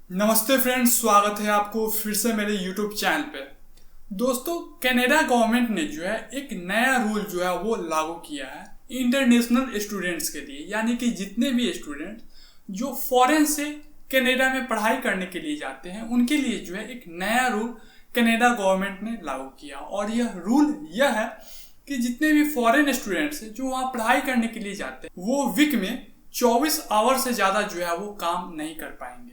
नमस्ते फ्रेंड्स, स्वागत है आपको फिर से मेरे YouTube चैनल पे। दोस्तों, कनाडा गवर्नमेंट ने जो है एक नया रूल जो है वो लागू किया है इंटरनेशनल स्टूडेंट्स के लिए, यानी कि जितने भी स्टूडेंट जो फॉरेन से कनाडा में पढ़ाई करने के लिए जाते हैं उनके लिए जो है एक नया रूल कनाडा गवर्नमेंट ने लागू किया। और यह रूल यह है कि जितने भी फॉरेन स्टूडेंट्स हैं जो वहाँ पढ़ाई करने के लिए जाते हैं वो वीक में 24 आवर से ज़्यादा जो है वो काम नहीं कर पाएंगे।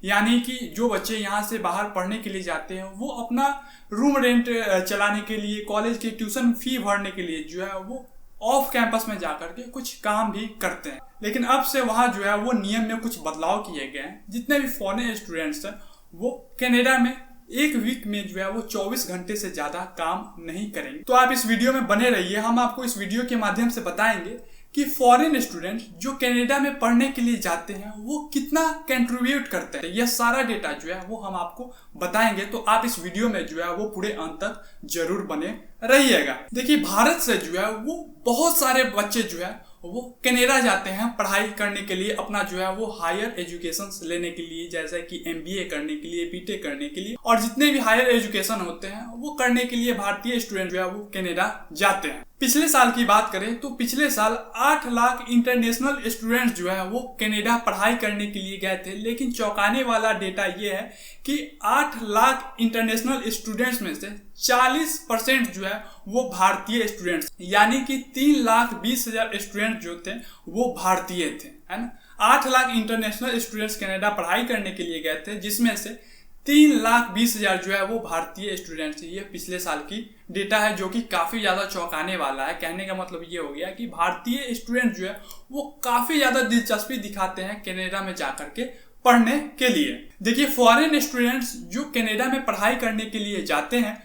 यानी कि जो बच्चे यहाँ से बाहर पढ़ने के लिए जाते हैं वो अपना रूम रेंट चलाने के लिए, कॉलेज की ट्यूशन फी भरने के लिए जो है वो ऑफ कैंपस में जाकर के कुछ काम भी करते हैं। लेकिन अब से वहाँ जो है वो नियम में कुछ बदलाव किए गए हैं। जितने भी फॉरेन स्टूडेंट्स हैं वो कनाडा में एक वीक में जो है वो 24 घंटे से ज्यादा काम नहीं करेंगे। तो आप इस वीडियो में बने रहिए, हम आपको इस वीडियो के माध्यम से बताएंगे कि फॉरेन स्टूडेंट जो कनाडा में पढ़ने के लिए जाते हैं वो कितना कंट्रीब्यूट करते हैं। यह सारा डेटा जो है वो हम आपको बताएंगे, तो आप इस वीडियो में जो है वो पूरे अंत तक जरूर बने रहिएगा। देखिए, भारत से जो है वो बहुत सारे बच्चे जो है वो कनाडा जाते हैं पढ़ाई करने के लिए, अपना जो है वो हायर एजुकेशन लेने के लिए, जैसे कि MBA करने के लिए, BTech करने के लिए, और जितने भी हायर एजुकेशन होते हैं वो करने के लिए भारतीय स्टूडेंट जो है वो कनाडा जाते हैं। पिछले साल की बात करें तो पिछले साल 8 लाख इंटरनेशनल स्टूडेंट्स जो है वो कनाडा पढ़ाई करने के लिए गए थे। लेकिन चौंकाने वाला डेटा ये है कि 8 लाख इंटरनेशनल स्टूडेंट्स में से 40% जो है वो भारतीय स्टूडेंट्स, यानी कि 3,20,000 स्टूडेंट जो थे वो भारतीय थे, है ना। 8 लाख इंटरनेशनल स्टूडेंट्स कनाडा पढ़ाई करने के लिए गए थे, जिसमें से 3,20,000 जो है वो भारतीय स्टूडेंट्स। ये पिछले साल की डेटा है जो कि काफी ज्यादा चौंकाने वाला है। कहने का मतलब ये हो गया कि भारतीय स्टूडेंट जो है वो काफी ज्यादा दिलचस्पी दिखाते हैं कनाडा में जाकर के पढ़ने के लिए। देखिए, फॉरेन स्टूडेंट्स जो कनाडा में पढ़ाई करने के लिए जाते हैं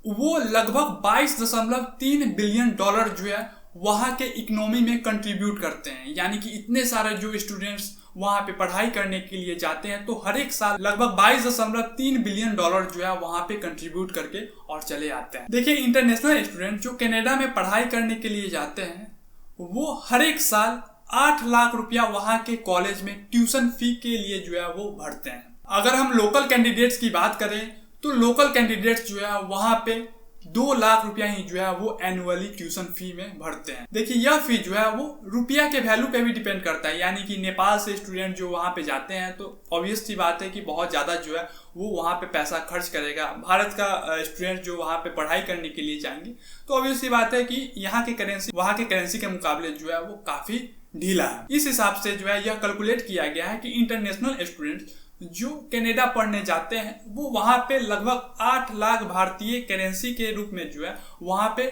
वो लगभग 22.3 बिलियन डॉलर जो है वहाँ के इकोनॉमी में कंट्रीब्यूट करते हैं। यानी कि इतने सारे जो स्टूडेंट्स वहाँ पे पढ़ाई करने के लिए जाते हैं तो हर एक साल लगभग 22.3 बिलियन डॉलर जो है वहाँ पे कंट्रीब्यूट करके और चले आते हैं। देखिए, इंटरनेशनल स्टूडेंट जो कनाडा में पढ़ाई करने के लिए जाते हैं वो हर एक साल 8 लाख रुपया वहाँ के कॉलेज में ट्यूशन फी के लिए जो है वो भरते हैं। अगर हम लोकल कैंडिडेट्स की बात करें तो लोकल कैंडिडेट्स जो है वहाँ पे 2 लाख रुपया ही जो है वो एनुअली ट्यूशन फी में भरते हैं। देखिए, यह फी जो है वो रुपया के वैल्यू पे भी डिपेंड करता है। यानी कि नेपाल से स्टूडेंट जो वहाँ पे जाते हैं तो ऑब्वियस सी बात है कि बहुत ज़्यादा जो है वो वहाँ पे पैसा खर्च करेगा। भारत का स्टूडेंट जो वहाँ पे पढ़ाई करने के लिए जाएंगे तो ऑब्वियस सी बात है कि यहाँ की करेंसी वहाँ के करेंसी के मुकाबले जो है वो काफ़ी ढीला है। इस हिसाब से जो है यह कैलकुलेट किया गया है कि इंटरनेशनल स्टूडेंट जो कनाडा पढ़ने जाते हैं वो वहाँ पे लगभग 8 लाख भारतीय करेंसी के रूप में जो है वहाँ पे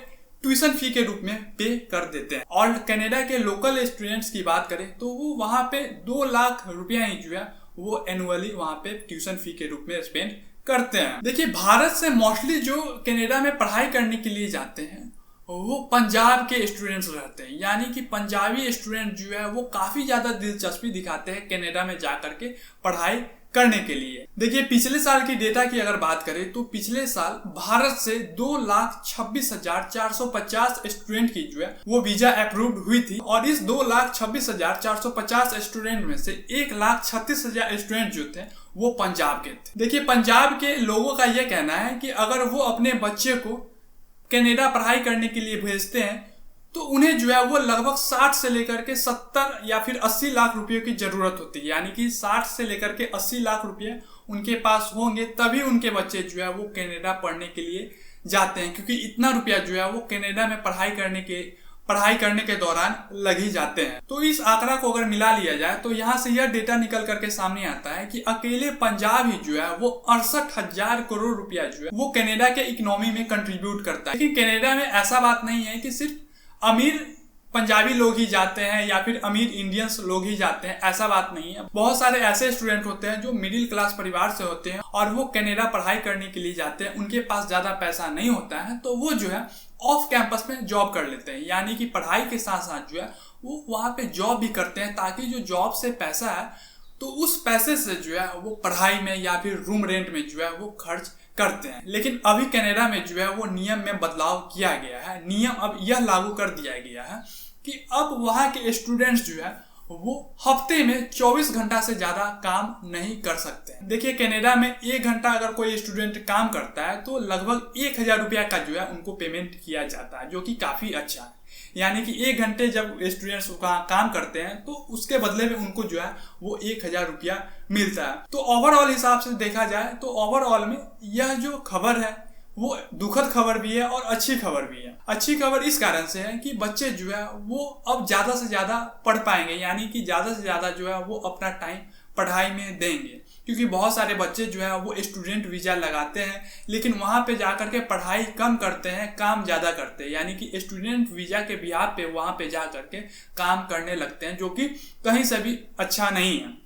ट्यूशन फी के रूप में पे कर देते हैं। और कनाडा के लोकल स्टूडेंट्स की बात करें तो वो वहाँ पे 2 लाख रुपया ही जो है वो एनुअली वहाँ पे ट्यूशन फी के रूप में स्पेंड करते हैं। देखिए, भारत से मोस्टली जो कनाडा में पढ़ाई करने के लिए जाते हैं वो पंजाब के स्टूडेंट्स रहते हैं। यानी कि पंजाबी स्टूडेंट जो है वो काफी ज्यादा दिलचस्पी दिखाते हैं कनाडा में जाकर के पढ़ाई करने के लिए। देखिए, पिछले साल की डेटा की अगर बात करें तो पिछले साल भारत से 2,26,450 स्टूडेंट की जो है वो वीजा अप्रूव्ड हुई थी। और इस 2,26,450 स्टूडेंट में से 1,36,000 स्टूडेंट जो थे वो पंजाब के थे। देखिए, पंजाब के लोगों का यह कहना है कि अगर वो अपने बच्चे को कनाडा पढ़ाई करने के लिए भेजते हैं तो उन्हें जो है वो लगभग 60 से लेकर के 70 या फिर 80 लाख रुपए की जरूरत होती है। यानी कि 60 से लेकर के 80 लाख रुपए उनके पास होंगे तभी उनके बच्चे जो है वो कनाडा पढ़ने के लिए जाते हैं, क्योंकि इतना रुपया जो है वो कनाडा में पढ़ाई करने के दौरान लग ही जाते हैं। तो इस आंकड़ा को अगर मिला लिया जाए तो यहाँ से यह डेटा निकल करके सामने आता है कि अकेले पंजाब ही जो है वो 68,000 करोड़ रुपया जो है वो कनाडा के इकोनॉमी में कंट्रीब्यूट करता है। लेकिन कनाडा में ऐसा बात नहीं है कि सिर्फ अमीर पंजाबी लोग ही जाते हैं या फिर अमीर इंडियंस लोग ही जाते हैं, ऐसा बात नहीं है। बहुत सारे ऐसे स्टूडेंट होते हैं जो मिडिल क्लास परिवार से होते हैं और वो कनाडा पढ़ाई करने के लिए जाते हैं। उनके पास ज्यादा पैसा नहीं होता है तो वो जो है ऑफ कैंपस में जॉब कर लेते हैं। यानी कि पढ़ाई के साथ साथ जो है वो वहाँ पे जॉब भी करते हैं, ताकि जो जॉब से पैसा है तो उस पैसे से जो है वो पढ़ाई में या फिर रूम रेंट में जो है वो खर्च करते हैं। लेकिन अभी कनाडा में जो है वो नियम में बदलाव किया गया है। नियम अब यह लागू कर दिया गया है कि अब वहाँ के स्टूडेंट्स जो है वो हफ्ते में 24 घंटा से ज्यादा काम नहीं कर सकते हैं। देखिए कनाडा में 1 घंटा अगर कोई स्टूडेंट काम करता है तो लगभग 1000 रुपया का जो है उनको पेमेंट किया जाता है, जो कि काफी अच्छा है। यानी कि 1 घंटे जब स्टूडेंट्स काम करते हैं तो उसके बदले में उनको जो है वो 1000 रुपया मिलता है। तो ओवरऑल हिसाब से देखा जाए तो ओवरऑल में यह जो खबर है वो दुखद खबर भी है और अच्छी खबर भी है। अच्छी खबर इस कारण से है कि बच्चे जो है वो अब ज्यादा से ज्यादा पढ़ पाएंगे, यानी कि ज्यादा से ज्यादा जो है वो अपना टाइम पढ़ाई में देंगे, क्योंकि बहुत सारे बच्चे जो है वो स्टूडेंट वीजा लगाते हैं लेकिन वहां पे जाकर के पढ़ाई कम करते हैं, काम ज्यादा करते हैं, यानी कि स्टूडेंट वीजा के बिहार पे वहां पे जाकर के काम करने लगते हैं, जो कि कहीं से भी अच्छा नहीं है।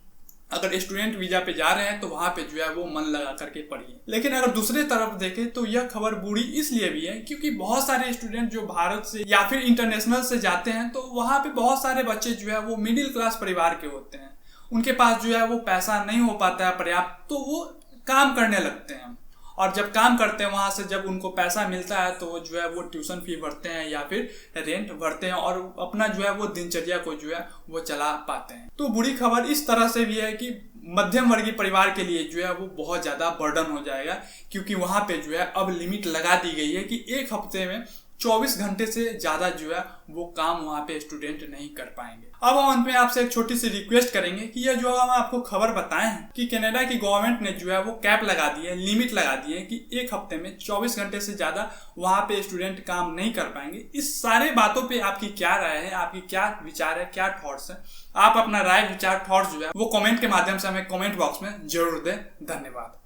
अगर स्टूडेंट वीजा पे जा रहे हैं तो वहां पे जो है वो मन लगा करके पढ़िए। लेकिन अगर दूसरे तरफ देखें तो यह खबर बुरी इसलिए भी है क्योंकि बहुत सारे स्टूडेंट जो भारत से या फिर इंटरनेशनल से जाते हैं तो वहां पे बहुत सारे बच्चे जो है वो मिडिल क्लास परिवार के होते हैं, उनके पास जो है वो पैसा नहीं हो पाता है पर्याप्त, तो वो काम करने लगते हैं। और जब काम करते हैं वहां से जब उनको पैसा मिलता है तो जो है वो ट्यूशन फी भरते हैं या फिर रेंट भरते हैं और अपना जो है वो दिनचर्या को जो है वो चला पाते हैं। तो बुरी खबर इस तरह से भी है कि मध्यम वर्गीय परिवार के लिए जो है वो बहुत ज्यादा बर्डन हो जाएगा, क्योंकि वहां पे जो है अब लिमिट लगा दी गई है कि एक हफ्ते में 24 घंटे से ज्यादा जो है वो काम वहां पे स्टूडेंट नहीं कर पाएंगे। अब हम अंत में आपसे एक छोटी सी रिक्वेस्ट करेंगे कि यह जो हम आपको खबर बताए हैं कि कनाडा की गवर्नमेंट ने जो है वो कैप लगा दी है, लिमिट लगा दी है कि एक हफ्ते में 24 घंटे से ज्यादा वहां पे स्टूडेंट काम नहीं कर पाएंगे। इस सारे बातों पे आपकी क्या राय है, आपकी क्या विचार है, क्या थॉट्स है? आप अपना राय, विचार, थॉट्स जो है वो कमेंट के माध्यम से हमें कमेंट बॉक्स में जरूर दें। धन्यवाद।